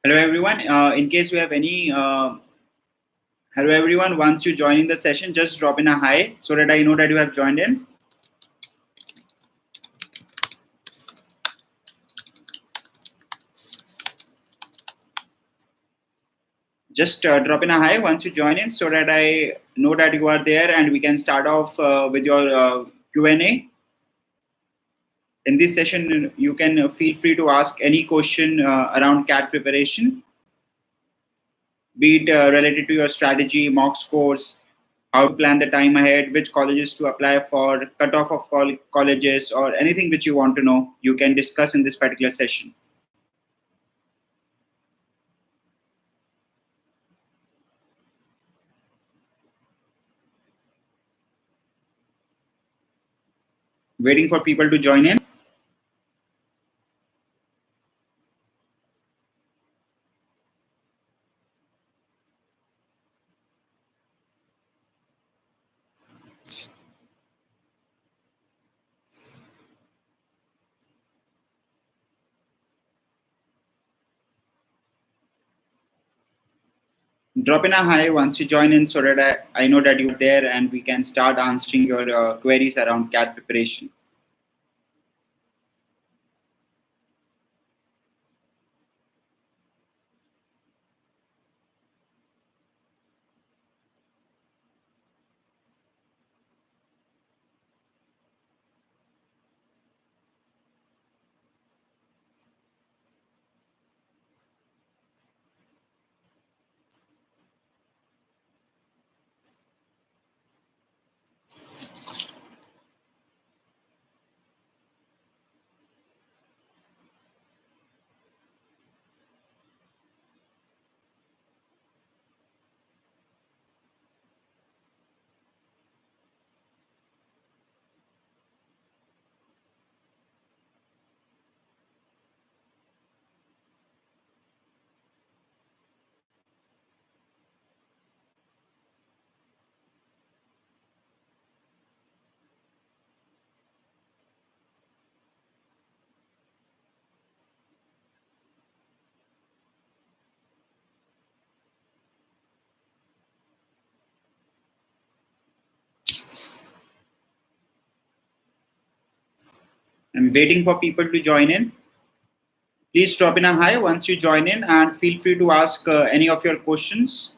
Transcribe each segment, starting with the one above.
Hello everyone. In case you have any, hello everyone. Once you join in the session, just drop in a hi so that I know that you have joined in. Just drop in a hi once you join in so that I know that you are there and we can start off with your Q&A. In this session, you can feel free to ask any question around CAT preparation, be it related to your strategy, mock scores, how to plan the time ahead, which colleges to apply for, cutoff of colleges, or anything which you want to know, you can discuss in this particular session. Waiting for people to join in. Drop in a hi once you join in so that I know that you're there and we can start answering your queries around CAT preparation. I'm waiting for people to join in. Please drop in a hi once you join in and feel free to ask any of your questions.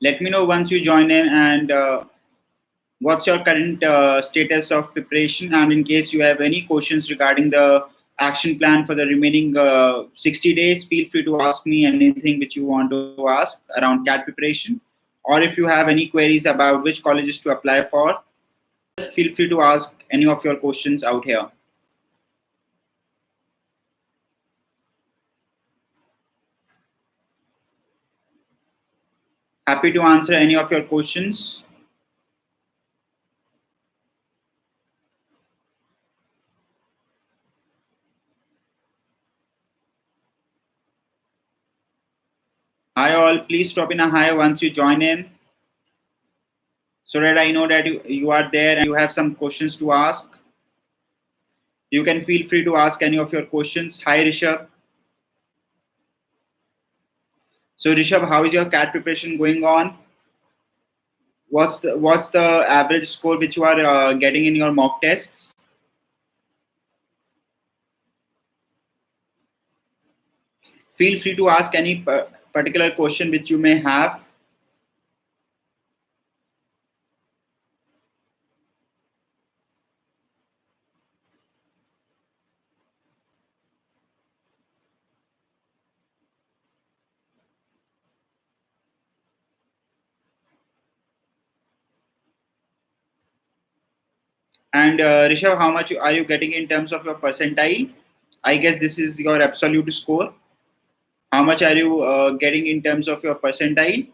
Let me know once you join in and what's your current status of preparation, and in case you have any questions regarding the action plan for the remaining 60 days, feel free to ask me anything which you want to ask around CAT preparation, or if you have any queries about which colleges to apply for, just feel free to ask any of your questions out here. Happy to answer any of your questions. Hi all, please drop in a hi once you join in so that I know that you are there and you have some questions to ask. You can feel free to ask any of your questions. Hi Rishabh. So Rishabh, how is your CAT preparation going on? What's the average score which you are getting in your mock tests? Feel free to ask any particular question which you may have. And Rishabh, how much are you getting in terms of your percentile? I guess this is your absolute score. How much are you getting in terms of your percentile?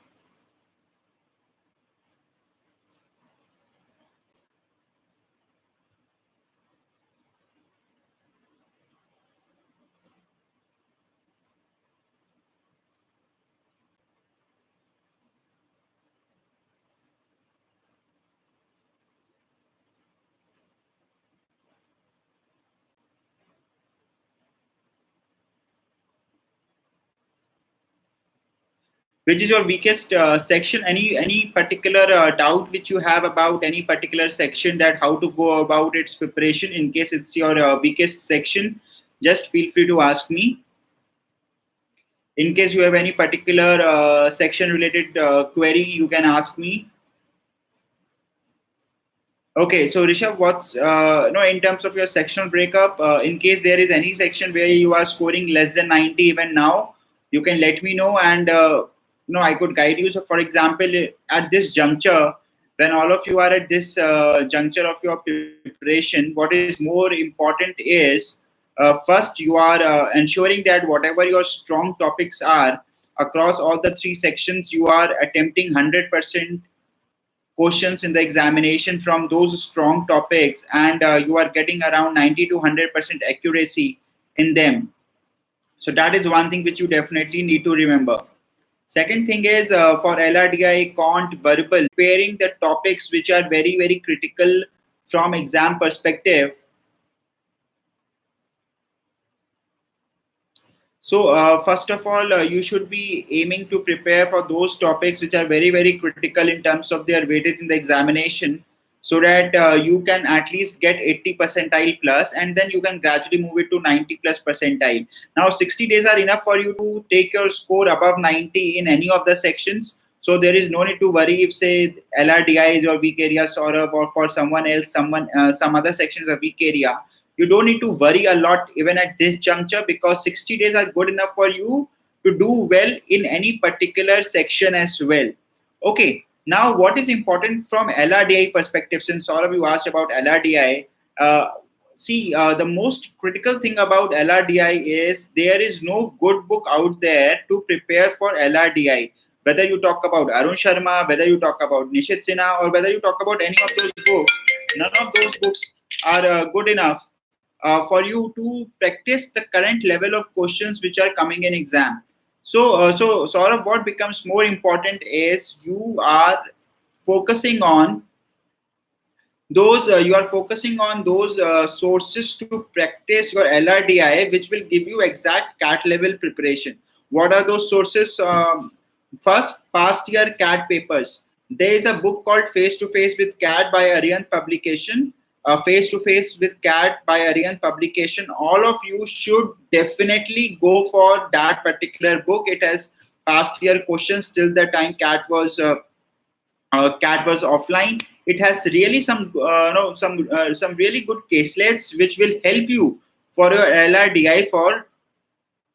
Which is your weakest section? Any particular doubt which you have about any particular section, that how to go about its preparation? In case it's your weakest section, just feel free to ask me. In case you have any particular section related query, you can ask me. Okay, so Rishabh, what's no, in terms of your sectional breakup, in case there is any section where you are scoring less than 90 even now, you can let me know, and I could guide you. So, for example, at this juncture, when all of you are at this juncture of your preparation, what is more important is first you are ensuring that whatever your strong topics are across all the three sections, you are attempting 100% questions in the examination from those strong topics, and you are getting around 90 to 100% accuracy in them. So that is one thing which you definitely need to remember. Second thing is for LRDI, Quant, Verbal, pairing the topics which are very, very critical from exam perspective. So first of all, you should be aiming to prepare for those topics which are very, very critical in terms of their weightage in the examination, so that you can at least get 80 percentile plus, and then you can gradually move it to 90 plus percentile. Now 60 days are enough for you to take your score above 90 in any of the sections. So there is no need to worry if, say, LRDI is your weak area, or for someone else, some other section is a weak area. You don't need to worry a lot even at this juncture, because 60 days are good enough for you to do well in any particular section as well. Okay, now what is important from LRDI perspective? Since all of you asked about LRDI, the most critical thing about LRDI is there is no good book out there to prepare for LRDI. Whether you talk about Arun Sharma, whether you talk about Nishit Sinha, or whether you talk about any of those books, none of those books are good enough for you to practice the current level of questions which are coming in exam. So sort of what becomes more important is you are focusing on those sources to practice your LRDI, which will give you exact CAT level preparation. What are those sources? First, past year CAT papers. There is a book called Face to Face with CAT by Aryan Publication. Face to Face with CAT by Aryan Publication. All of you should definitely go for that particular book. It has past year questions till the time CAT was offline. It has really some really good caselets which will help you for your LRDI for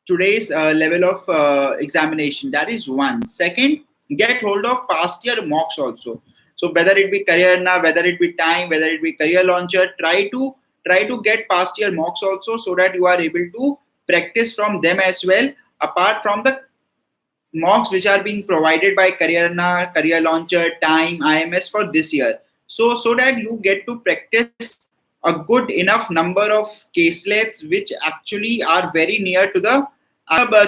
today's level of examination. That is one. Second, get hold of past year mocks also. So whether it be Careerna, whether it be Time, whether it be Career Launcher, try to get past year mocks also, so that you are able to practice from them as well, apart from the mocks which are being provided by Careerna, Career Launcher, Time, IMS for this year. So that you get to practice a good enough number of caselets which actually are very near to the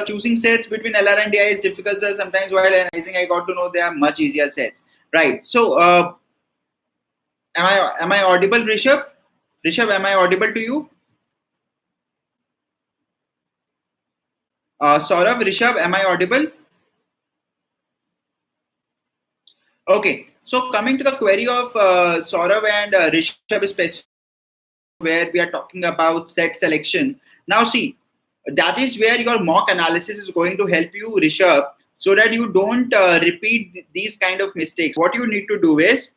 choosing sets between LR and DI is difficult, sir. Sometimes while analyzing, I got to know they are much easier sets. Right. So am I audible, Rishabh? Rishabh, am I audible to you? Saurav, Rishabh, am I audible? Okay, so coming to the query of Saurav and Rishabh specifically, where we are talking about set selection. Now see, that is where your mock analysis is going to help you, Rishabh, so that you don't repeat these kind of mistakes. What you need to do is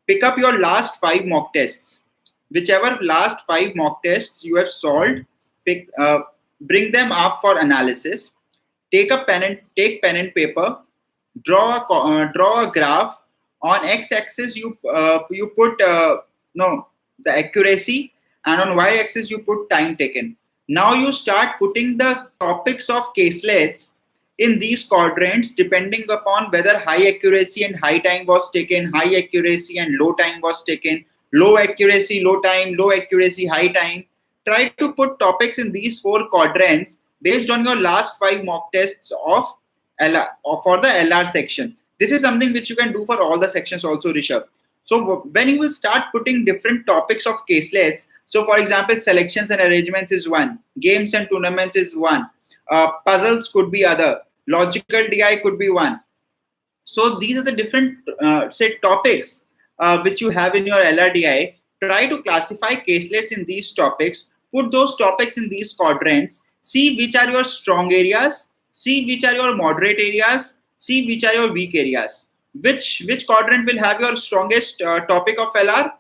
pick up your last 5 mock tests. Whichever last 5 mock tests you have solved, bring them up for analysis. Take pen and paper. Draw a graph. On x-axis you put the accuracy, and on y-axis you put time taken. Now you start putting the topics of caselets in these quadrants depending upon whether high accuracy and high time was taken, high accuracy and low time was taken, low accuracy, low time, low accuracy, high time. Try to put topics in these 4 quadrants based on your last 5 mock tests of LR, or for the LR section. This is something which you can do for all the sections also, Rishabh. So when you will start putting different topics of caselets, so for example, selections and arrangements is one, games and tournaments is one, puzzles could be other, logical DI could be one, So these are the different say topics which you have in your LRDI. Try to classify caselets in these topics. Put those topics in these quadrants. See which are your strong areas. See which are your moderate areas. See which are your weak areas. Which quadrant will have your strongest topic of LR?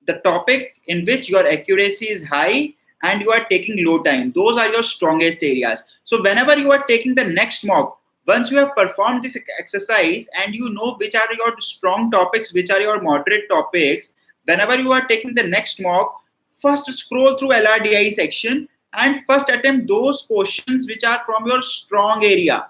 The topic in which your accuracy is high and you are taking low time. Those are your strongest areas. So whenever you are taking the next mock, once you have performed this exercise and you know which are your strong topics, which are your moderate topics, whenever you are taking the next mock, first scroll through LRDI section and first attempt those questions which are from your strong area.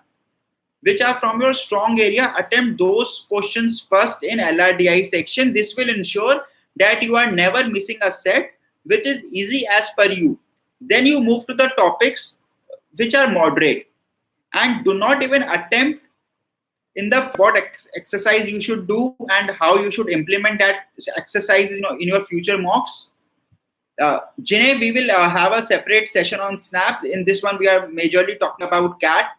Attempt those questions first in LRDI section. This will ensure that you are never missing a set which is easy as per you. Then you move to the topics which are moderate, and do not even attempt in the what exercise you should do and how you should implement that exercise in your future mocks. Jine, we will have a separate session on Snap. In this one, we are majorly talking about CAT.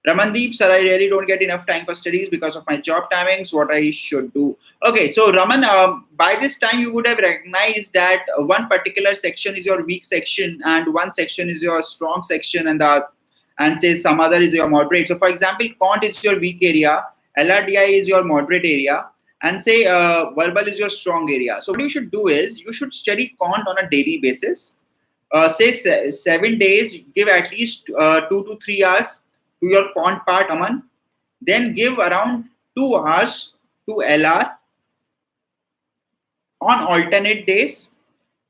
Ramandeep, sir, I really don't get enough time for studies because of my job timings. What I should do? Okay, so Raman, by this time you would have recognized that one particular section is your weak section, and one section is your strong section, and say some other is your moderate. So, for example, quant is your weak area, LRDI is your moderate area, and say verbal is your strong area. So, what you should do is you should study quant on a daily basis. Say 7 days, give at least 2 to 3 hours to your quant part, Aman. Then give around 2 hours to LR on alternate days,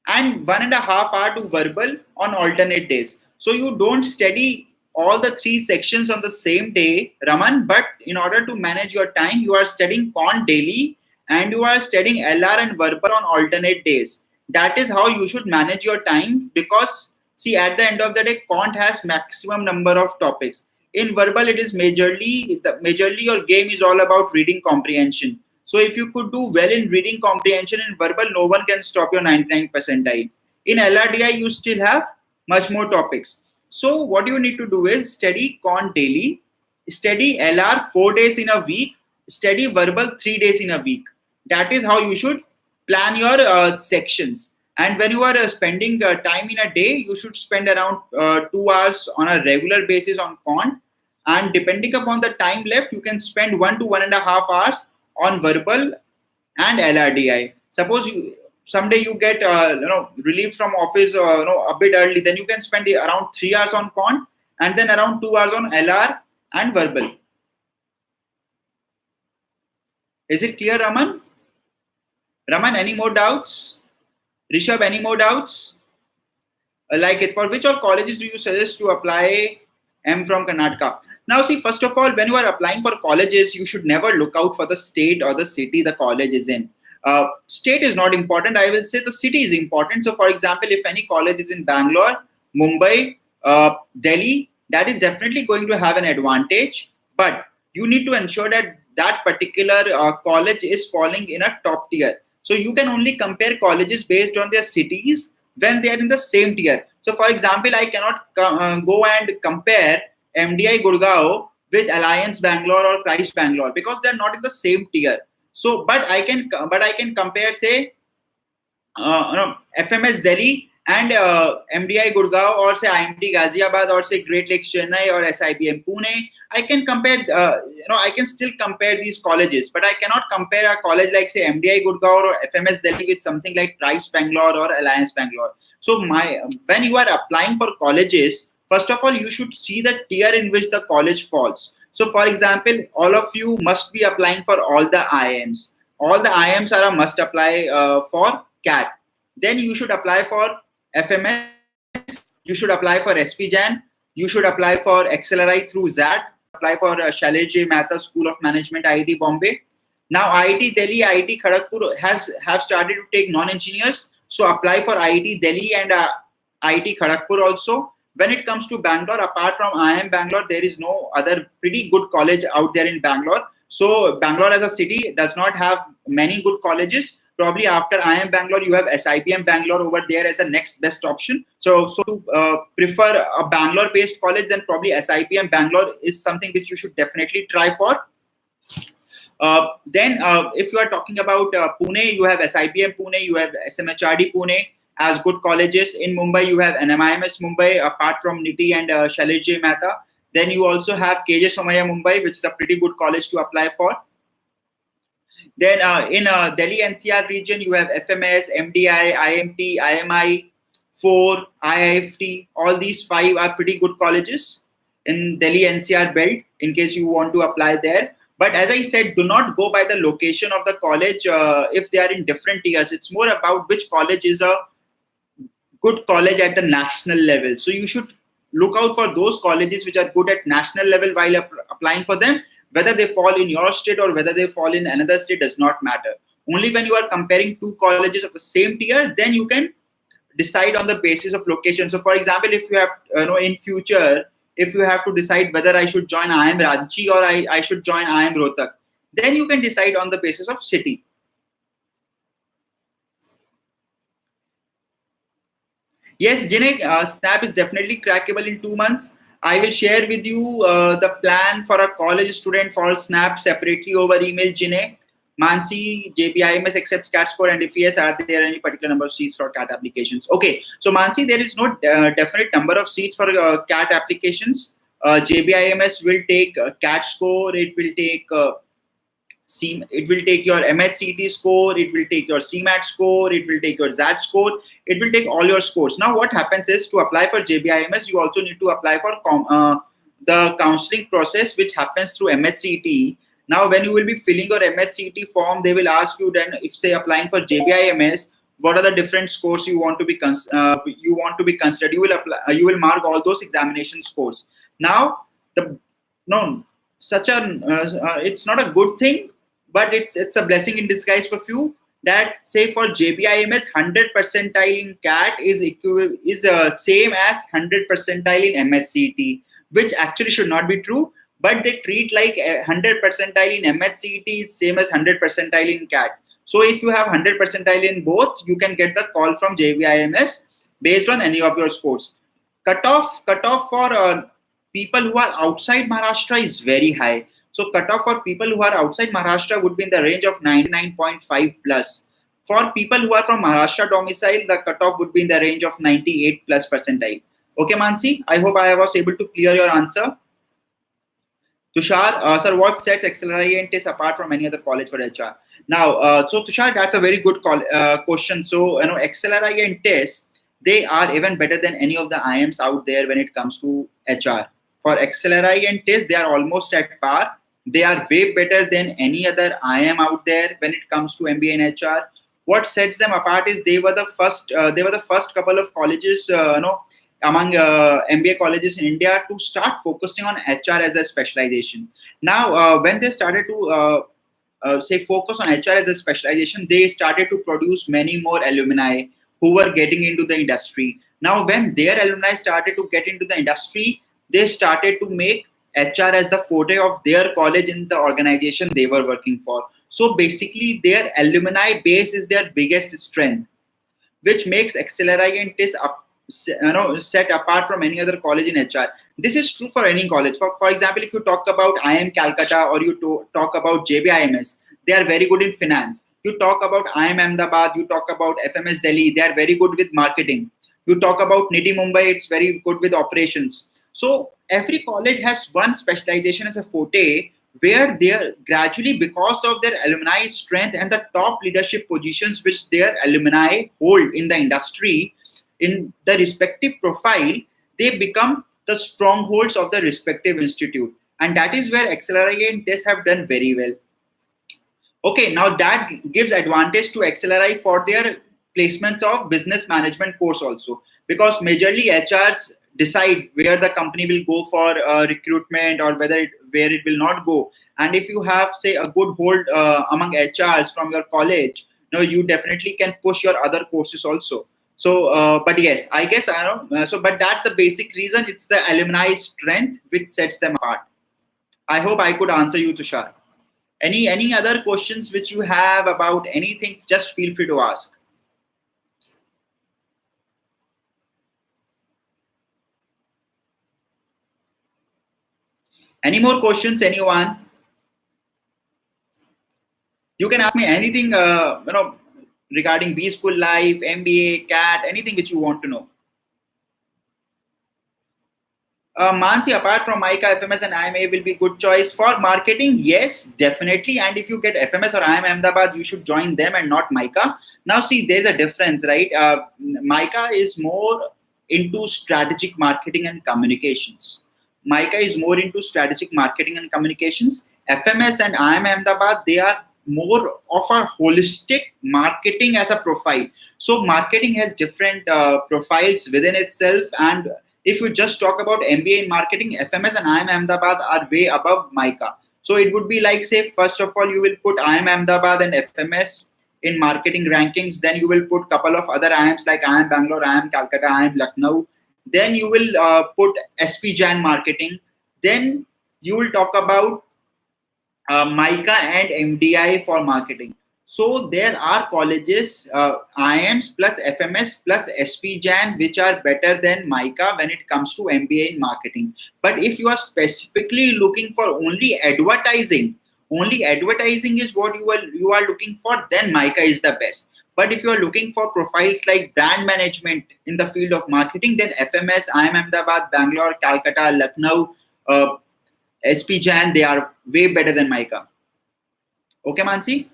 and 1.5 hours to verbal on alternate days. So you don't study all the 3 sections on the same day, Raman, but in order to manage your time, you are studying quant daily and you are studying LR and verbal on alternate days. That is how you should manage your time, because see, at the end of the day, quant has maximum number of topics. In verbal, it is majorly your game is all about reading comprehension. So if you could do well in reading comprehension in verbal, no one can stop your 99 percentile. In LRDI, you still have much more topics. So what you need to do is study quant daily, study LR 4 days in a week, study verbal 3 days in a week. That is how you should plan your sections. And when you are spending time in a day, you should spend around 2 hours on a regular basis on quant. And depending upon the time left, you can spend 1 to 1.5 hours on verbal and LRDI. Suppose someday you get relieved from office a bit early, then you can spend around 3 hours on quant and then around 2 hours on LR and verbal. Is it clear, Raman? Raman, any more doubts? Rishabh, any more doubts? Like it, for which all colleges do you suggest to apply? I'm from Karnataka. Now, see, first of all, when you are applying for colleges, you should never look out for the state or the city the college is in. State is not important. I will say the city is important. So, for example, if any college is in Bangalore, Mumbai, Delhi, that is definitely going to have an advantage. But you need to ensure that that particular college is falling in a top tier. So, you can only compare colleges based on their cities when they are in the same tier. So, for example, I cannot go and compare MDI Gurgaon with Alliance Bangalore or Christ Bangalore because they are not in the same tier. So, but I can compare, say, FMS Delhi and MDI Gurgaon, or say IMT Ghaziabad, or say Great Lakes Chennai, or SIBM Pune. I can compare, I can still compare these colleges, but I cannot compare a college like, say, MDI Gurgaon or FMS Delhi with something like Christ Bangalore or Alliance Bangalore. So, when you are applying for colleges, first of all, you should see the tier in which the college falls. So, for example, all of you must be applying for all the IIMs. All the IIMs are a must apply for CAT. Then you should apply for FMS. You should apply for SPJAN. You should apply for XLRI through ZAT. Apply for Shailej J. Mehta School of Management, IIT Bombay. Now, IIT Delhi, IIT Kharagpur have started to take non-engineers. So, apply for IIT Delhi and IIT Kharagpur also. When it comes to Bangalore, apart from IIM Bangalore, there is no other pretty good college out there in Bangalore. So Bangalore as a city does not have many good colleges. Probably after IIM Bangalore, you have SIBM Bangalore over there as a next best option. So to prefer a Bangalore-based college, then probably SIBM Bangalore is something which you should definitely try for. Then, if you are talking about Pune, you have SIPM Pune, you have SMHRD Pune as good colleges. In Mumbai, you have NMIMS Mumbai, apart from Niti and Shailesh J. Mehta. Then you also have KJ Somaya Mumbai, which is a pretty good college to apply for. Then in Delhi NCR region, you have FMS, MDI, IMT, IMI, 4, IIFT. All these 5 are pretty good colleges in Delhi NCR belt in case you want to apply there. But as I said, do not go by the location of the college if they are in different tiers. It's more about which college is a good college at the national level. So you should look out for those colleges which are good at national level while applying for them. Whether they fall in your state or whether they fall in another state does not matter. Only when you are comparing 2 colleges of the same tier, then you can decide on the basis of location. So for example, if you have in future, if you have to decide whether I should join IIM Ranchi or I should join IIM Rohtak, then you can decide on the basis of city. Yes, Jinek, Snap is definitely crackable in 2 months. I will share with you the plan for a college student for Snap separately over email, Jinek. Mansi, JBIMS accepts CAT score, and if yes, are there any particular number of seats for CAT applications? Okay, so Mansi, there is no definite number of seats for CAT applications. JBIMS will take CAT score, it will take it will take your MHCT score, it will take your CMAT score, it will take your ZAT score, it will take all your scores. Now, what happens is to apply for JBIMS, you also need to apply for the counseling process, which happens through MHCT. Now, when you will be filling your MHCT form, they will ask you then, if say applying for JBIMS, what are the different scores you want to be considered. You will apply, you will mark all those examination scores. Now, the no such a it's not a good thing, but it's a blessing in disguise for few, that say for JBIMS 100 percentile in CAT is same as 100 percentile in MHCT, which actually should not be true. But they treat like 100 percentile in MHCT is same as 100 percentile in CAT. So if you have 100 percentile in both, you can get the call from JBIMS based on any of your scores. Cutoff for people who are outside Maharashtra is very high. So cutoff for people who are outside Maharashtra would be in the range of 99.5 plus. For people who are from Maharashtra domicile, the cutoff would be in the range of 98 plus percentile. Okay, Mansi, I hope I was able to clear your answer. Tushar, sir, what sets XLRI and TIS apart from any other college for HR? Now, so Tushar, that's a very good question. So, XLRI and TIS, they are even better than any of the IIMs out there when it comes to HR. For XLRI and TIS, they are almost at par. They are way better than any other IIM out there when it comes to MBA and HR. What sets them apart is they were the first couple of colleges, among MBA colleges in India to start focusing on HR as a specialization. Now, when they started to say focus on HR as a specialization, they started to produce many more alumni who were getting into the industry. Now, when their alumni started to get into the industry, they started to make HR as the forte of their college in the organization they were working for. So basically, their alumni base is their biggest strength, which makes XLRI and TIS set apart from any other college in HR. This is true for any college. For example, if you talk about IIM Calcutta or you talk about JBIMS, they are very good in finance. You talk about IIM Ahmedabad, you talk about FMS Delhi, they are very good with marketing. You talk about NITI Mumbai, it's very good with operations. So every college has one specialization as a forte, where they are gradually, because of their alumni strength and the top leadership positions which their alumni hold in the industry, in the respective profile, they become the strongholds of the respective institute. And that is where XLRI and TIS have done very well. Okay, now that gives advantage to XLRI for their placements of business management course also, because majorly HRs decide where the company will go for recruitment or where it will not go. And if you have, say, a good hold among HRs from your college, you definitely can push your other courses also. So, but yes, I guess I don't know. But that's the basic reason. It's the alumni strength which sets them apart. I hope I could answer you, Tushar. Any other questions which you have about anything? Just feel free to ask. Any more questions, anyone? You can ask me anything, regarding B School Life, MBA, CAT, anything which you want to know. Mansi, apart from Mica, FMS and IMA will be good choice for marketing. Yes, definitely. And if you get FMS or IM Ahmedabad, you should join them and not Mica. Now, see, there's a difference, right? Mica is more into strategic marketing and communications. Mica is more into strategic marketing and communications. FMS and IM Ahmedabad, they are more of a holistic marketing as a profile. So marketing has different profiles within itself, and if you just talk about MBA in marketing, FMS and IIM Ahmedabad are way above Mica. So it would be like, say, first of all, you will put IIM Ahmedabad and FMS in marketing rankings. Then you will put couple of other IIMs like IIM Bangalore, IIM Calcutta, IIM Lucknow. Then you will put SP Jan marketing. Then you will talk about Mica and MDI for marketing. So there are colleges, IIMs plus FMS plus SP Jan, which are better than Mica when it comes to MBA in marketing. But if you are specifically looking for only advertising is what you are looking for, then Mica is the best. But if you are looking for profiles like brand management in the field of marketing, then FMS, IIM Ahmedabad, Bangalore, Calcutta, Lucknow, SP Jan, they are way better than Mica. Okay, Mansi?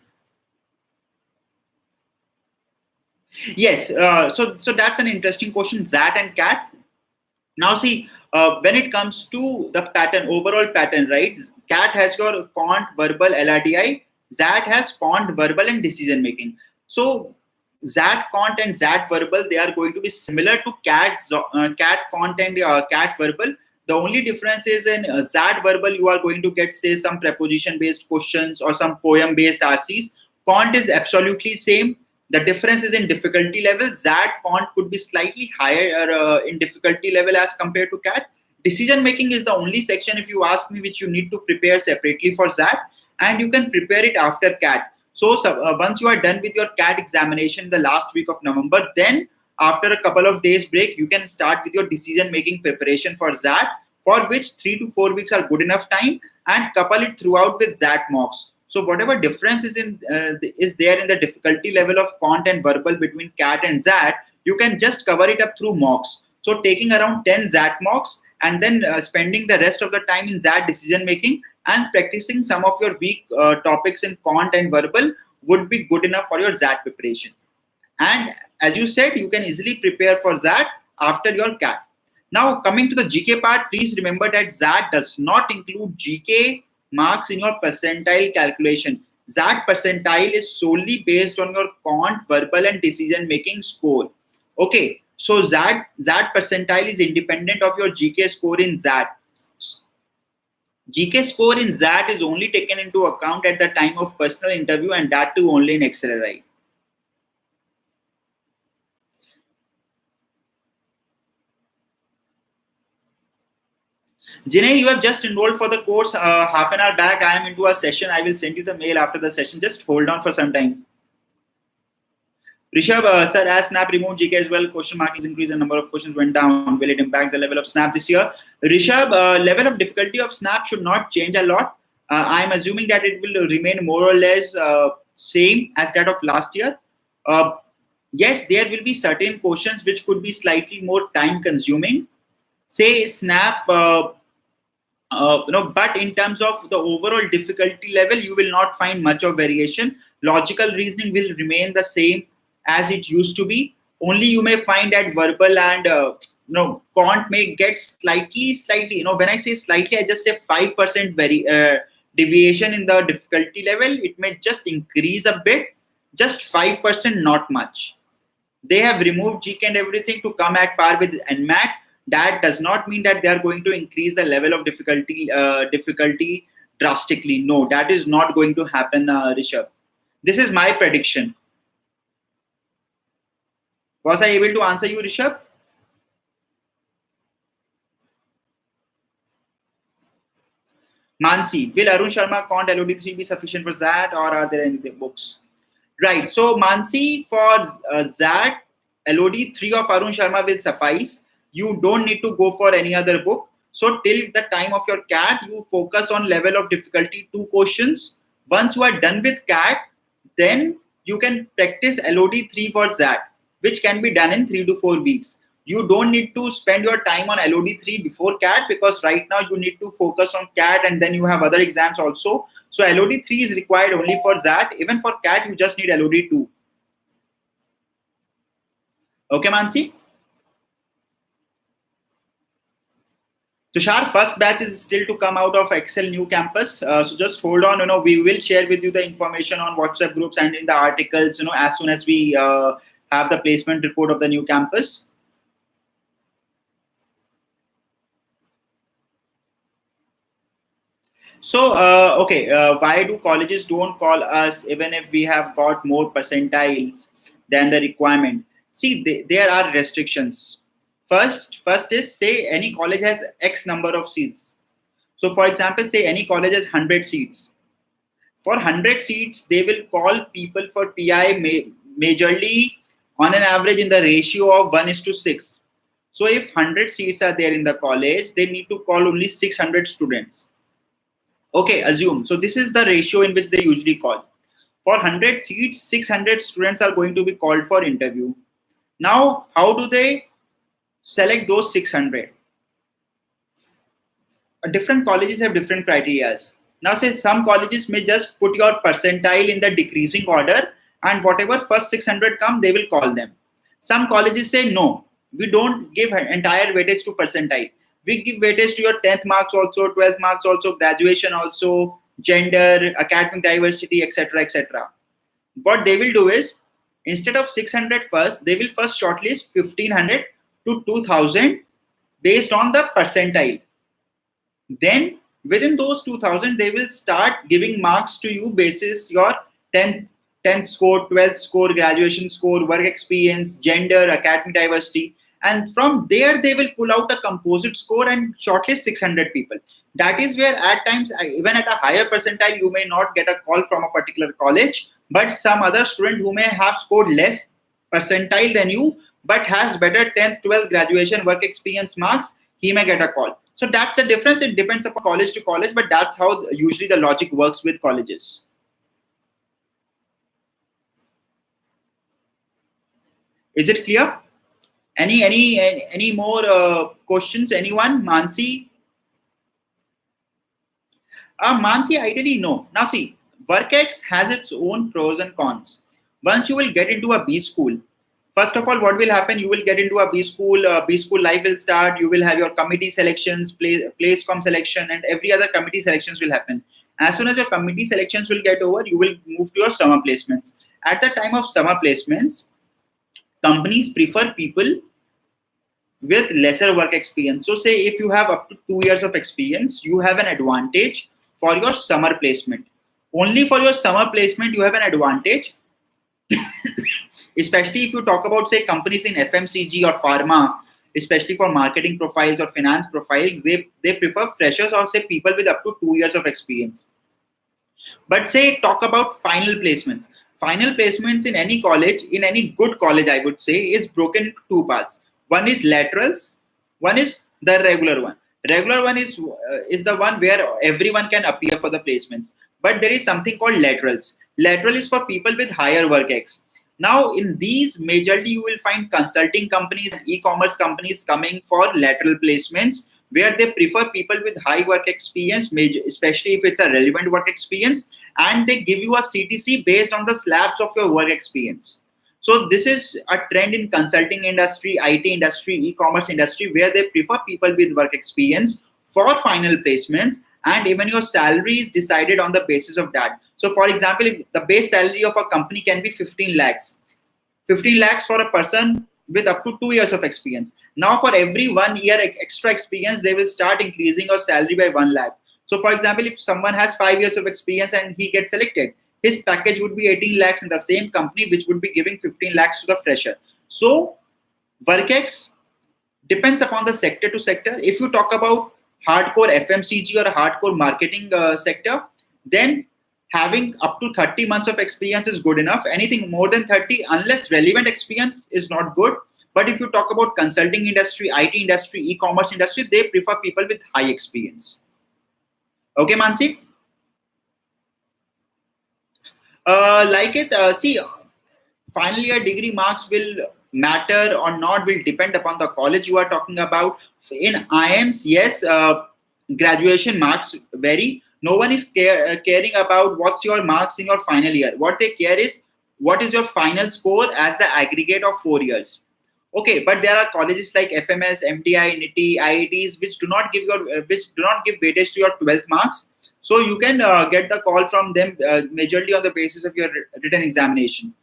Yes, so that's an interesting question, ZAT and CAT. Now see, when it comes to the pattern, overall pattern, right? CAT has your quant, verbal, LRDI. ZAT has quant, verbal, and decision making. So ZAT quant and ZAT verbal, they are going to be similar to CAT quant and CAT verbal. The only difference is in ZAT verbal, you are going to get, say, some preposition based questions or some poem based RCs. Quant is absolutely same. The difference is in difficulty level. ZAT quant could be slightly higher in difficulty level as compared to CAT. Decision making is the only section, if you ask me, which you need to prepare separately for ZAT, and you can prepare it after CAT. So once you are done with your CAT examination the last week of November, then after a couple of days break, you can start with your decision making preparation for ZAT, for which 3 to 4 weeks are good enough time, and couple it throughout with ZAT mocks. So whatever difference is there in the difficulty level of quant and verbal between CAT and ZAT, you can just cover it up through mocks. So taking around 10 ZAT mocks and then spending the rest of the time in ZAT decision making and practicing some of your weak topics in quant and verbal would be good enough for your ZAT preparation. And as you said, you can easily prepare for ZAT after your CAT. Now coming to the GK part, please remember that ZAT does not include GK marks in your percentile calculation. ZAT percentile is solely based on your quant, verbal, and decision making score. Okay, so ZAT percentile is independent of your GK score in ZAT. GK score in ZAT is only taken into account at the time of personal interview, and that too only in Accelerate. Jinay, you have just enrolled for the course half an hour back. I am into a session. I will send you the mail after the session. Just hold on for some time. Rishabh, sir, as Snap removed GK as well, question mark is increased and number of questions went down. Will it impact the level of Snap this year? Rishabh, level of difficulty of Snap should not change a lot. I'm assuming that it will remain more or less same as that of last year. Yes, there will be certain questions which could be slightly more time consuming. Say Snap, but in terms of the overall difficulty level, you will not find much of variation. Logical reasoning will remain the same as it used to be. Only you may find that verbal and quant may get slightly. When I say slightly, I just say 5% deviation in the difficulty level. It may just increase a bit, just 5%, not much. They have removed GK and everything to come at par with NMAT. That does not mean that they are going to increase the level of difficulty drastically. No, that is not going to happen, Rishabh. This is my prediction. Was I able to answer you, Rishabh? Mansi, will Arun Sharma Quant LOD3 be sufficient for ZAT, or are there any books? Right. So Mansi, for ZAT, LOD3 of Arun Sharma will suffice. You don't need to go for any other book. So till the time of your CAT, you focus on level of difficulty 2 questions. Once you are done with CAT, then you can practice LOD 3 for that, which can be done in 3 to 4 weeks. You don't need to spend your time on LOD 3 before CAT, because right now you need to focus on CAT and then you have other exams also. So LOD 3 is required only for that. Even for CAT, you just need LOD 2. Okay, Mansi? Tushar, first batch is still to come out of Excel new campus. So just hold on. We will share with you the information on WhatsApp groups and in the articles. As soon as we have the placement report of the new campus. So okay, why do colleges don't call us even if we have got more percentiles than the requirement? See, there are restrictions. First is, say any college has X number of seats. So for example, say any college has 100 seats. For 100 seats, they will call people for PI majorly on an average in the ratio of 1:6. So if 100 seats are there in the college, they need to call only 600 students. Okay, assume. So this is the ratio in which they usually call. For 100 seats, 600 students are going to be called for interview. Now, how do they select those 600? Different colleges have different criterias. Now, say some colleges may just put your percentile in the decreasing order, and whatever first 600 come, they will call them. Some colleges say, no, we don't give entire weightage to percentile. We give weightage to your 10th marks also, 12th marks also, graduation also, gender, academic diversity, etc., etc. What they will do is, instead of 600 first, they will first shortlist 1500 to 2000 based on the percentile. Then within those 2000, they will start giving marks to you basis your 10th score, 12th score, graduation score, work experience, gender, academic diversity. And from there, they will pull out a composite score and shortlist 600 people. That is where at times, even at a higher percentile, you may not get a call from a particular college, but some other student who may have scored less percentile than you, but has better 10th, 12th graduation work experience marks, he may get a call. So that's the difference. It depends upon college to college, but that's how usually the logic works with colleges. Is it clear? Any more questions? Anyone? Mansi? Mansi, ideally no. Now see, WorkX has its own pros and cons. Once you will get into a B school, first of all, what will happen? You will get into a B school. B school life will start. You will have your committee selections, place-com selection, and every other committee selections will happen. As soon as your committee selections will get over, you will move to your summer placements. At the time of summer placements, companies prefer people with lesser work experience. So say if you have up to 2 years of experience, you have an advantage for your summer placement. Only for your summer placement, you have an advantage. Especially if you talk about, say, companies in FMCG or pharma, especially for marketing profiles or finance profiles, they prefer freshers or say people with up to 2 years of experience. But say talk about final placements. Final placements in any college, in any good college, I would say, is broken into two parts. One is laterals, one is the regular one. Regular one is the one where everyone can appear for the placements. But there is something called laterals. Lateral is for people with higher work ex. Now, in these, majorly you will find consulting companies and e-commerce companies coming for lateral placements, where they prefer people with high work experience, especially if it's a relevant work experience, and they give you a CTC based on the slabs of your work experience. So this is a trend in consulting industry, IT industry, e-commerce industry, where they prefer people with work experience for final placements, and even your salary is decided on the basis of that. So for example, if the base salary of a company can be 15 lakhs. 15 lakhs for a person with up to 2 years of experience. Now for every 1 year extra experience, they will start increasing your salary by 1 lakh. So for example, if someone has 5 years of experience and he gets selected, his package would be 18 lakhs in the same company, which would be giving 15 lakhs to the fresher. So WorkX depends upon the sector to sector. If you talk about hardcore FMCG or hardcore marketing sector, then having up to 30 months of experience is good enough. Anything more than 30, unless relevant experience, is not good. But if you talk about consulting industry, IT industry, e-commerce industry, they prefer people with high experience. Okay, Mansi? Like it, see, final year degree marks will matter or not will depend upon the college you are talking about. In IIMs, yes, graduation marks vary. No one is caring about what's your marks in your final year. What they care is what is your final score as the aggregate of 4 years. Okay, but there are colleges like FMS, MTI, NITI, IITs which do not give weightage to your 12th marks. So you can get the call from them majorly on the basis of your written examination.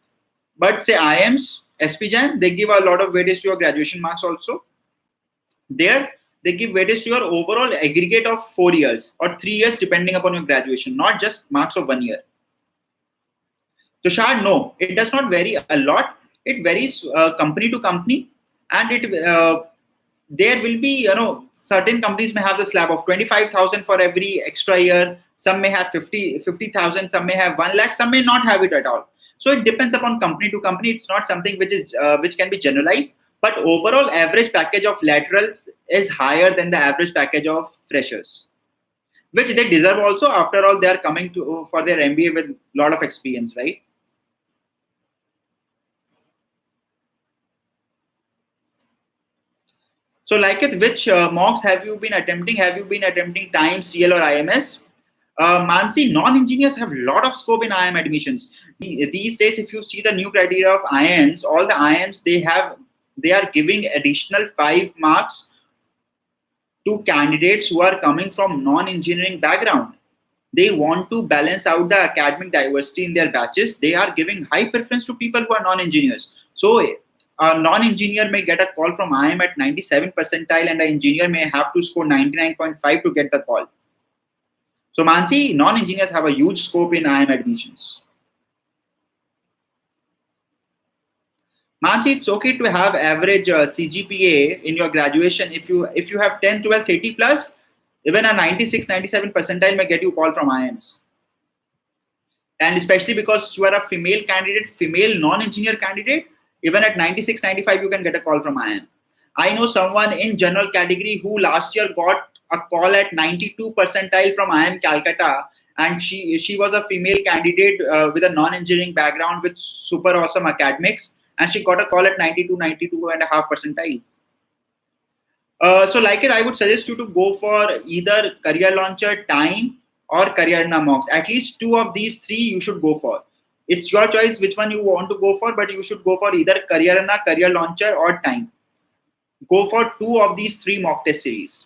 But say IIMs, SPJAM, they give a lot of weightage to your graduation marks also. There, they give weightage to your overall aggregate of 4 years or 3 years depending upon your graduation, not just marks of 1 year. Tushar, no, it does not vary a lot. It varies company to company, and there will be, certain companies may have the slab of 25,000 for every extra year. Some may have 50,000, some may have 1 lakh, some may not have it at all. So it depends upon company to company. It's not something which can be generalized. But overall average package of laterals is higher than the average package of freshers, which they deserve also. After all, they are coming to for their MBA with a lot of experience, right? So, like it, which mocks have you been attempting? Have you been attempting Times, CL, or IMS? Mansi, non-engineers have a lot of scope in IIM admissions. These days, if you see the new criteria of IIMs, all the IIMs they are giving additional 5 marks to candidates who are coming from non-engineering background. They want to balance out the academic diversity in their batches. They are giving high preference to people who are non-engineers. So a non-engineer may get a call from IIM at 97 percentile, and an engineer may have to score 99.5 to get the call. So Mansi, non-engineers have a huge scope in IIM admissions. Mansi, it's okay to have average CGPA in your graduation. If you have 10, 12, 80 plus, even a 96, 97 percentile may get you call from IIMs. And especially because you are a female candidate, female non-engineer candidate, even at 96, 95, you can get a call from IIM. I know someone in general category who last year got a call at 92 percentile from IIM Calcutta, and she was a female candidate with a non-engineering background with super awesome academics, and she got a call at 92, 92 and a half percentile. So like it, I would suggest you to go for either Career Launcher, Time, or Career Mocks. At least 2 of these 3 you should go for. It's your choice which one you want to go for, but you should go for either Career Launcher, or Time. Go for 2 of these 3 mock test series.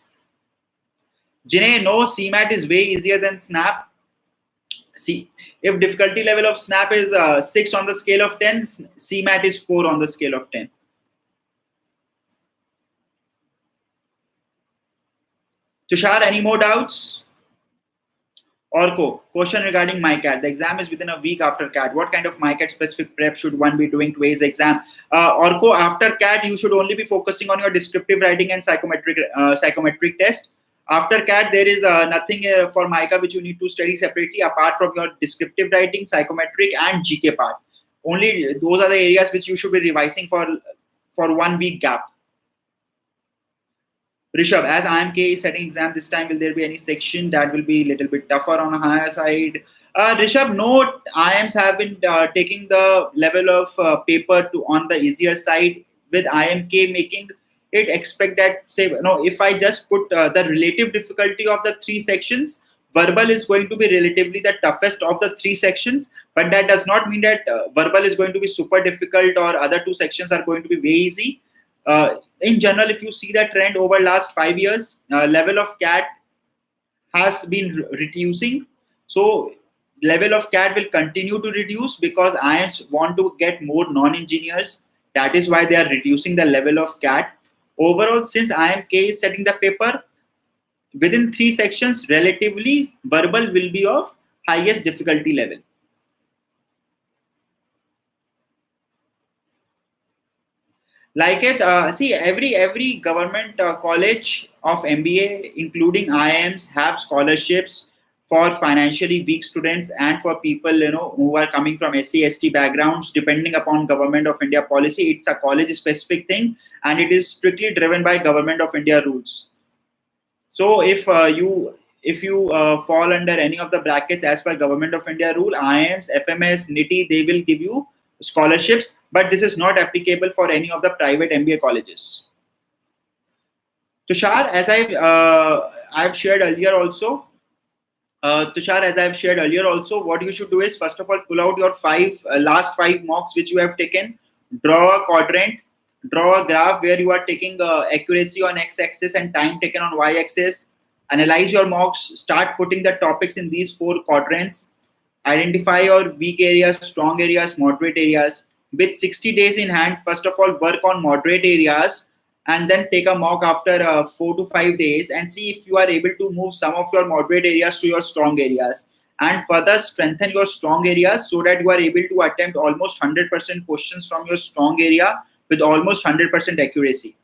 Jinay, no, CMAT is way easier than SNAP. See, if difficulty level of SNAP is 6 on the scale of 10, CMAT is 4 on the scale of 10. Tushar, any more doubts? Orko, question regarding MyCAT. The exam is within a week after CAT. What kind of MyCAT specific prep should one be doing to ace the exam? Orko, after CAT, you should only be focusing on your descriptive writing and psychometric test. After CAT, there is nothing for MyCAT which you need to study separately apart from your descriptive writing, psychometric, and GK part. Only those are the areas which you should be revising for 1 week gap. Rishabh, as IMK is setting exam this time, will there be any section that will be a little bit tougher on a higher side? Rishabh, no, IIMs have been taking the level of paper to on the easier side, with IMK making it expect that, say, if I just put the relative difficulty of the 3 sections, verbal is going to be relatively the toughest of the 3 sections, but that does not mean that verbal is going to be super difficult or other 2 sections are going to be very easy. In general, if you see the trend over last 5 years, level of CAT has been reducing. So level of CAT will continue to reduce because IIMs want to get more non-engineers. That is why they are reducing the level of CAT. Overall, since IMK is setting the paper, within 3 sections, relatively verbal will be of highest difficulty level. Like it, see, every government college of MBA, including IIMs, have scholarships for financially weak students and for people who are coming from SC/ST backgrounds. Depending upon Government of India policy, it's a college specific thing, and it is strictly driven by Government of India rules. So if if you fall under any of the brackets as per Government of India rule, IIMs, FMS, NITI, they will give you scholarships, but this is not applicable for any of the private MBA colleges. Tushar, as I've shared earlier also, Tushar, as I've shared earlier also, what you should do is first of all pull out your last five mocks which you have taken, draw a quadrant, draw a graph where you are taking accuracy on x-axis and time taken on y-axis. Analyze your mocks, start putting the topics in these four quadrants. Identify your weak areas, strong areas, moderate areas. With 60 days in hand, first of all, work on moderate areas and then take a mock after 4 to 5 days and see if you are able to move some of your moderate areas to your strong areas and further strengthen your strong areas so that you are able to attempt almost 100% questions from your strong area with almost 100% accuracy.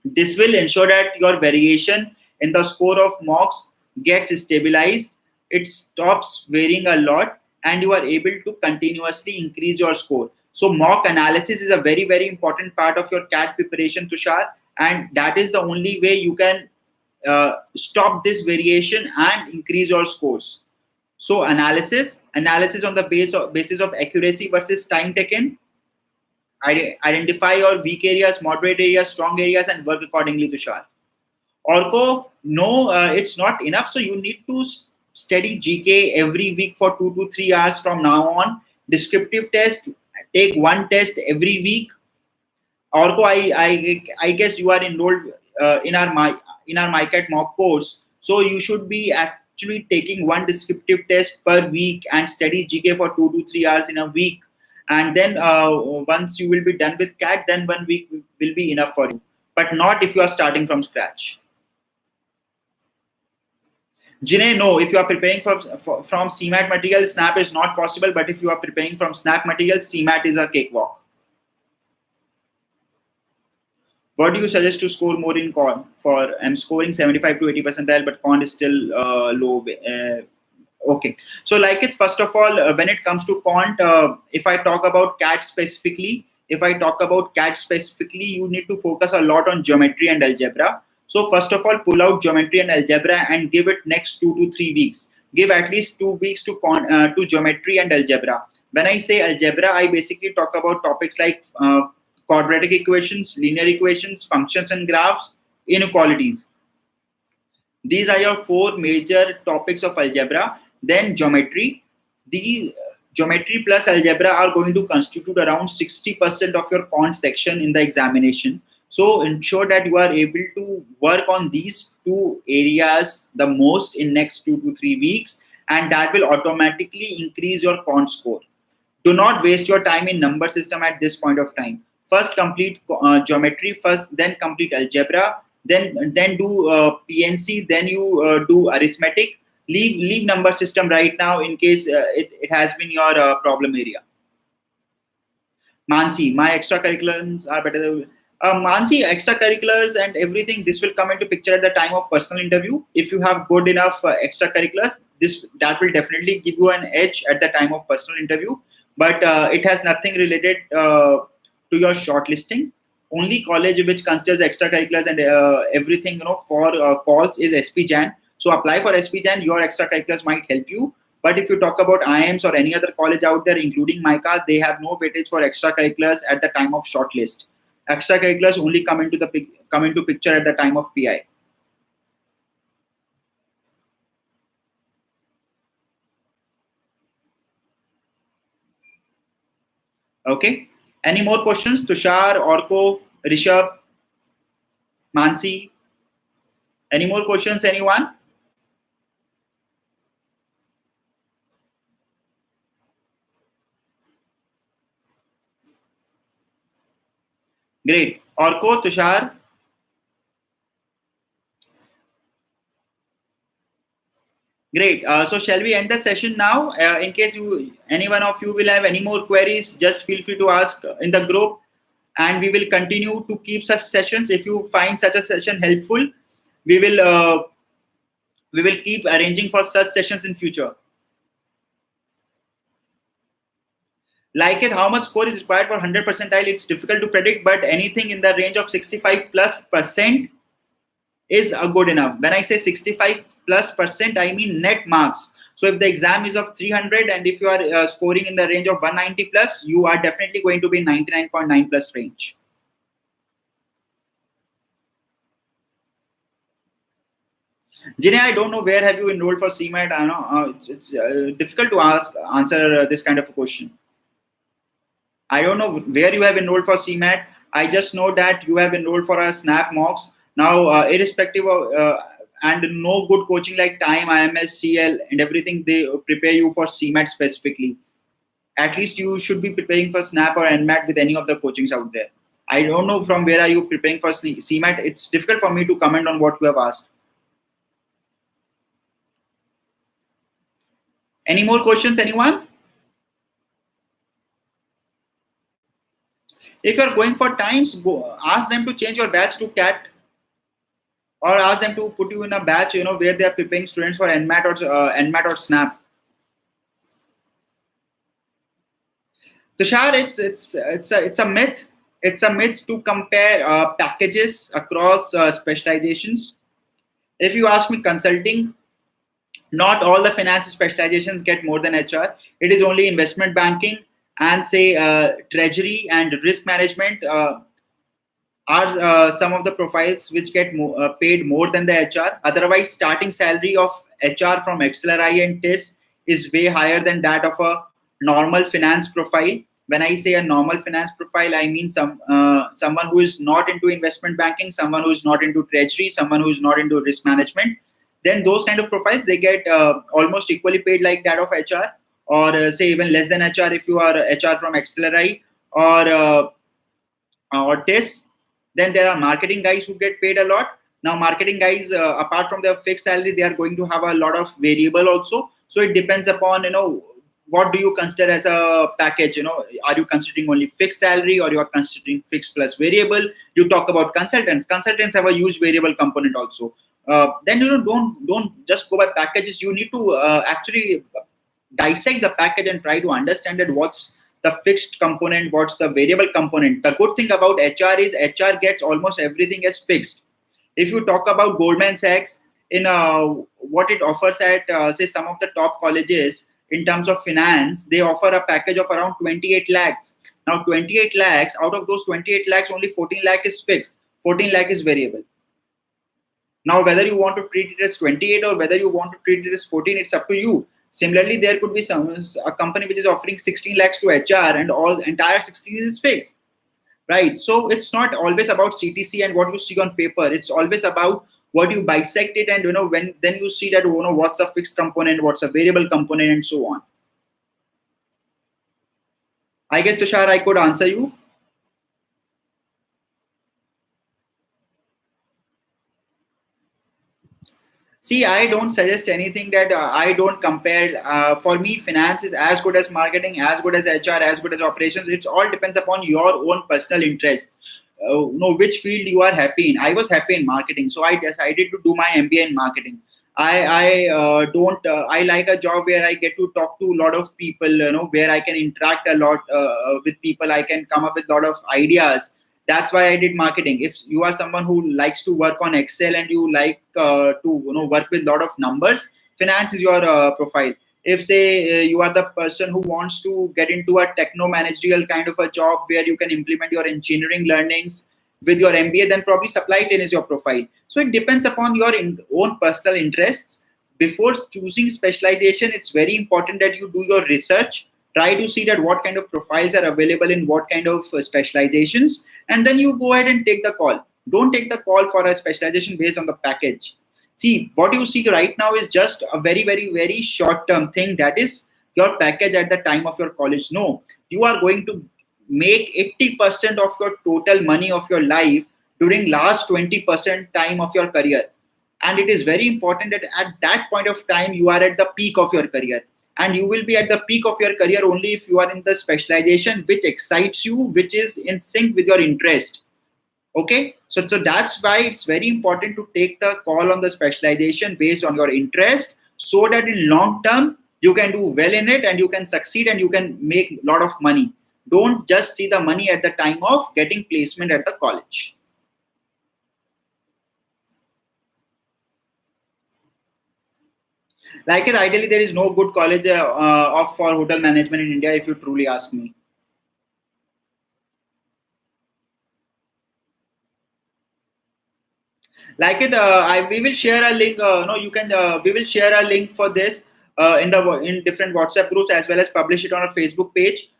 This will ensure that your variation in the score of mocks gets stabilized, it stops varying a lot, and you are able to continuously increase your score. So mock analysis is a very, very important part of your CAT preparation, Tushar, and that is the only way you can stop this variation and increase your scores. So analysis on the basis of accuracy versus time taken. Identify your weak areas, moderate areas, strong areas, and work accordingly, Tushar. Orko, no, it's not enough. So you need to study GK every week for 2 to 3 hours from now on. Descriptive test, take one test every week. Orko, I guess you are enrolled in our MyCat mock course. So you should be actually taking one descriptive test per week and study GK for 2 to 3 hours in a week. And then once you will be done with CAT, then 1 week will be enough for you. But not if you are starting from scratch. Jinay, no, if you are preparing from CMAT material, SNAP is not possible. But if you are preparing from SNAP material, CMAT is a cakewalk. What do you suggest to score more in con? I'm scoring 75 to 80 percentile, but con is still low. Okay, so like it, first of all, when it comes to quant, if I talk about CAT specifically, you need to focus a lot on geometry and algebra. So first of all, pull out geometry and algebra and give it next 2 to 3 weeks. Give at least 2 weeks to geometry and algebra. When I say algebra, I basically talk about topics like quadratic equations, linear equations, functions and graphs, inequalities. These are your 4 major topics of algebra. Then geometry. The geometry plus algebra are going to constitute around 60% of your quant section in the examination. So ensure that you are able to work on these 2 areas the most in next 2 to 3 weeks, and that will automatically increase your quant score. Do not waste your time in number system at this point of time. First complete geometry first, then complete algebra, then do PNC, then you do arithmetic. Leave number system right now in case it has been your problem area. Mansi, my extracurriculars are better than Mansi, extracurriculars and everything, this will come into picture at the time of personal interview. If you have good enough extracurriculars, that will definitely give you an edge at the time of personal interview. But it has nothing related to your shortlisting. Only college which considers extracurriculars and everything for calls is SP Jan. So apply for SP Jan. Your extracurriculars might help you. But if you talk about IIMs or any other college out there, including MICA, they have no weightage for extracurriculars at the time of shortlist. Extracurriculars only come into picture at the time of PI. Okay. Any more questions? Tushar, Orko, Rishabh, Mansi? Any more questions, anyone? Great. Orko, Tushar? Great. So shall we end the session now? In case any one of you will have any more queries, just feel free to ask in the group, and we will continue to keep such sessions. If you find such a session helpful, we will keep arranging for such sessions in future. Like it, how much score is required for 100 percentile? It's difficult to predict, but anything in the range of 65+% is good enough. When I say 65 plus percent, I mean net marks. So if the exam is of 300 and if you are scoring in the range of 190 plus, you are definitely going to be 99.9 plus range. Jine, I don't know where have you enrolled for CMAT. I know it's difficult to answer this kind of a question. I don't know where you have enrolled for CMAT. I just know that you have enrolled for a SNAP mocks. Now, irrespective of and no good coaching like Time, IMS, CL, and everything, they prepare you for CMAT specifically. At least you should be preparing for SNAP or NMAT with any of the coachings out there. I don't know from where are you preparing for CMAT. It's difficult for me to comment on what you have asked. Any more questions, anyone? If you are going for Times, go ask them to change your batch to CAT, or ask them to put you in a batch, where they are preparing students for NMAT or SNAP. Tushar, it's a myth. It's a myth to compare packages across specializations. If you ask me, consulting, not all the finance specializations get more than HR. It is only investment banking and say treasury and risk management are some of the profiles which get paid more than the HR. Otherwise, starting salary of HR from XLRI and TIS is way higher than that of a normal finance profile. When I say a normal finance profile, I mean someone who is not into investment banking, someone who is not into treasury, someone who is not into risk management. Then those kind of profiles, they get almost equally paid like that of HR, or say even less than HR if you are HR from XLRI or TIS. Then there are marketing guys who get paid a lot. Now marketing guys, apart from their fixed salary, they are going to have a lot of variable also. So it depends upon, what do you consider as a package? Are you considering only fixed salary, or you are considering fixed plus variable? You talk about consultants. Consultants have a huge variable component also. Then don't just go by packages. You need to actually dissect the package and try to understand that what's the fixed component, what's the variable component. The good thing about HR is HR gets almost everything as fixed. If you talk about Goldman Sachs, in what it offers at say some of the top colleges in terms of finance, they offer a package of around 28 lakhs. Now 28 lakhs, out of those 28 lakhs, only 14 lakh is fixed, 14 lakh is variable. Now whether you want to treat it as 28 or whether you want to treat it as 14, it's up to you. Similarly, there could be a company which is offering 16 lakhs to HR and all entire 16 is fixed, right? So it's not always about CTC and what you see on paper. It's always about what you bisect it, and when then you see that what's a fixed component, what's a variable component, and so on. I guess, Tushar, I could answer you. See, I don't suggest anything that I don't compare. For me, finance is as good as marketing, as good as HR, as good as operations. It all depends upon your own personal interests. Which field you are happy in. I was happy in marketing, so I decided to do my MBA in marketing. I don't. I like a job where I get to talk to a lot of people. Where I can interact a lot with people. I can come up with a lot of ideas. That's why I did marketing. If you are someone who likes to work on Excel and you like to work with a lot of numbers, finance is your profile. If say you are the person who wants to get into a techno managerial kind of a job where you can implement your engineering learnings with your MBA, then probably supply chain is your profile. So it depends upon your own personal interests. Before choosing specialization, it's very important that you do your research. Try to see that what kind of profiles are available in what kind of specializations, and then you go ahead and take the call. Don't take the call for a specialization based on the package. See, what you see right now is just a very, very, very short term thing. That is your package at the time of your college. No, you are going to make 80% of your total money of your life during last 20% time of your career. And it is very important that at that point of time, you are at the peak of your career. And you will be at the peak of your career only if you are in the specialization which excites you, which is in sync with your interest. Okay, so that's why it's very important to take the call on the specialization based on your interest, so that in long term you can do well in it and you can succeed and you can make a lot of money. Don't just see the money at the time of getting placement at the college. Like it, ideally, there is no good college of for hotel management in India, if you truly ask me. Like it, we will share a link. No, you can. We will share a link for this in different WhatsApp groups, as well as publish it on our Facebook page.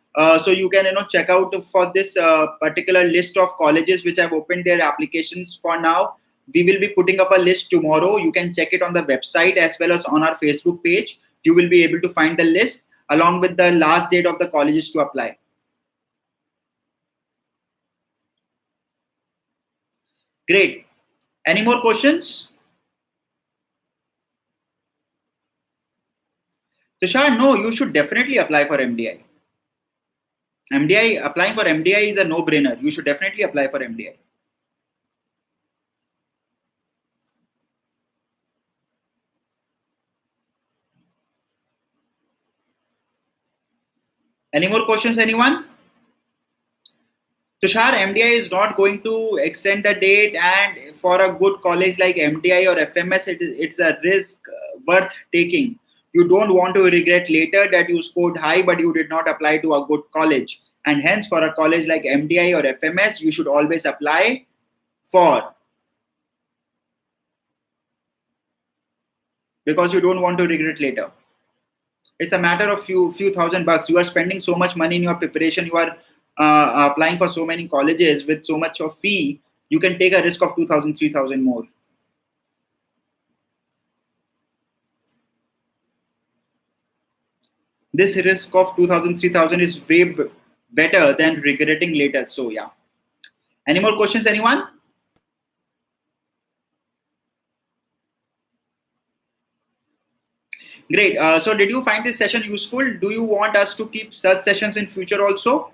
So you can check out for this particular list of colleges which have opened their applications for now. We will be putting up a list tomorrow. You can check it on the website as well as on our Facebook page. You will be able to find the list along with the last date of the colleges to apply. Great. Any more questions? Tushar, no, you should definitely apply for MDI. Applying for MDI is a no-brainer. You should definitely apply for MDI. Any more questions, anyone? Tushar, MDI is not going to extend the date, and for a good college like MDI or FMS, it's a risk worth taking. You don't want to regret later that you scored high but you did not apply to a good college. And hence, for a college like MDI or FMS, you should always apply for, because you don't want to regret later. It's a matter of few thousand bucks. You are spending so much money in your preparation. You are applying for so many colleges with so much of fee. You can take a risk of 2,000, 3,000 more. This risk of 2,000, 3,000 is way better than regretting later. So yeah. Any more questions, anyone? Great. So did you find this session useful? Do you want us to keep such sessions in future also?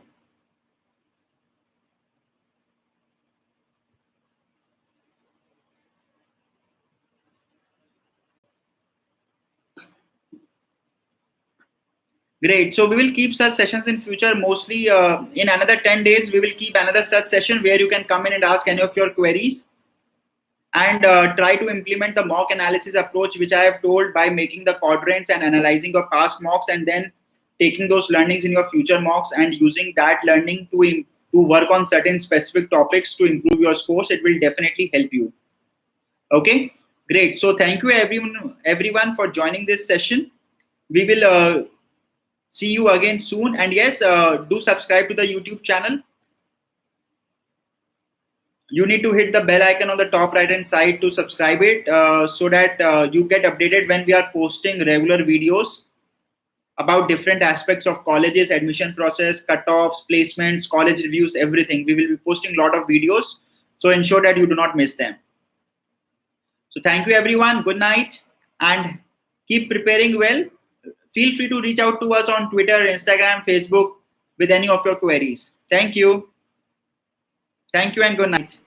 Great. So we will keep such sessions in future. Mostly in another 10 days, we will keep another such session where you can come in and ask any of your queries, and try to implement the mock analysis approach which I have told, by making the quadrants and analyzing your past mocks, and then taking those learnings in your future mocks and using that learning to work on certain specific topics to improve your scores. It will definitely help you. Okay, great. So thank you everyone for joining this session. We will see you again soon, and yes, do subscribe to the YouTube channel. You need to hit the bell icon on the top right hand side to subscribe it, so that you get updated when we are posting regular videos about different aspects of colleges, admission process, cutoffs, placements, college reviews, everything. We will be posting a lot of videos, so ensure that you do not miss them. So thank you everyone. Good night, and keep preparing well. Feel free to reach out to us on Twitter, Instagram, Facebook with any of your queries. Thank you. Thank you and good night.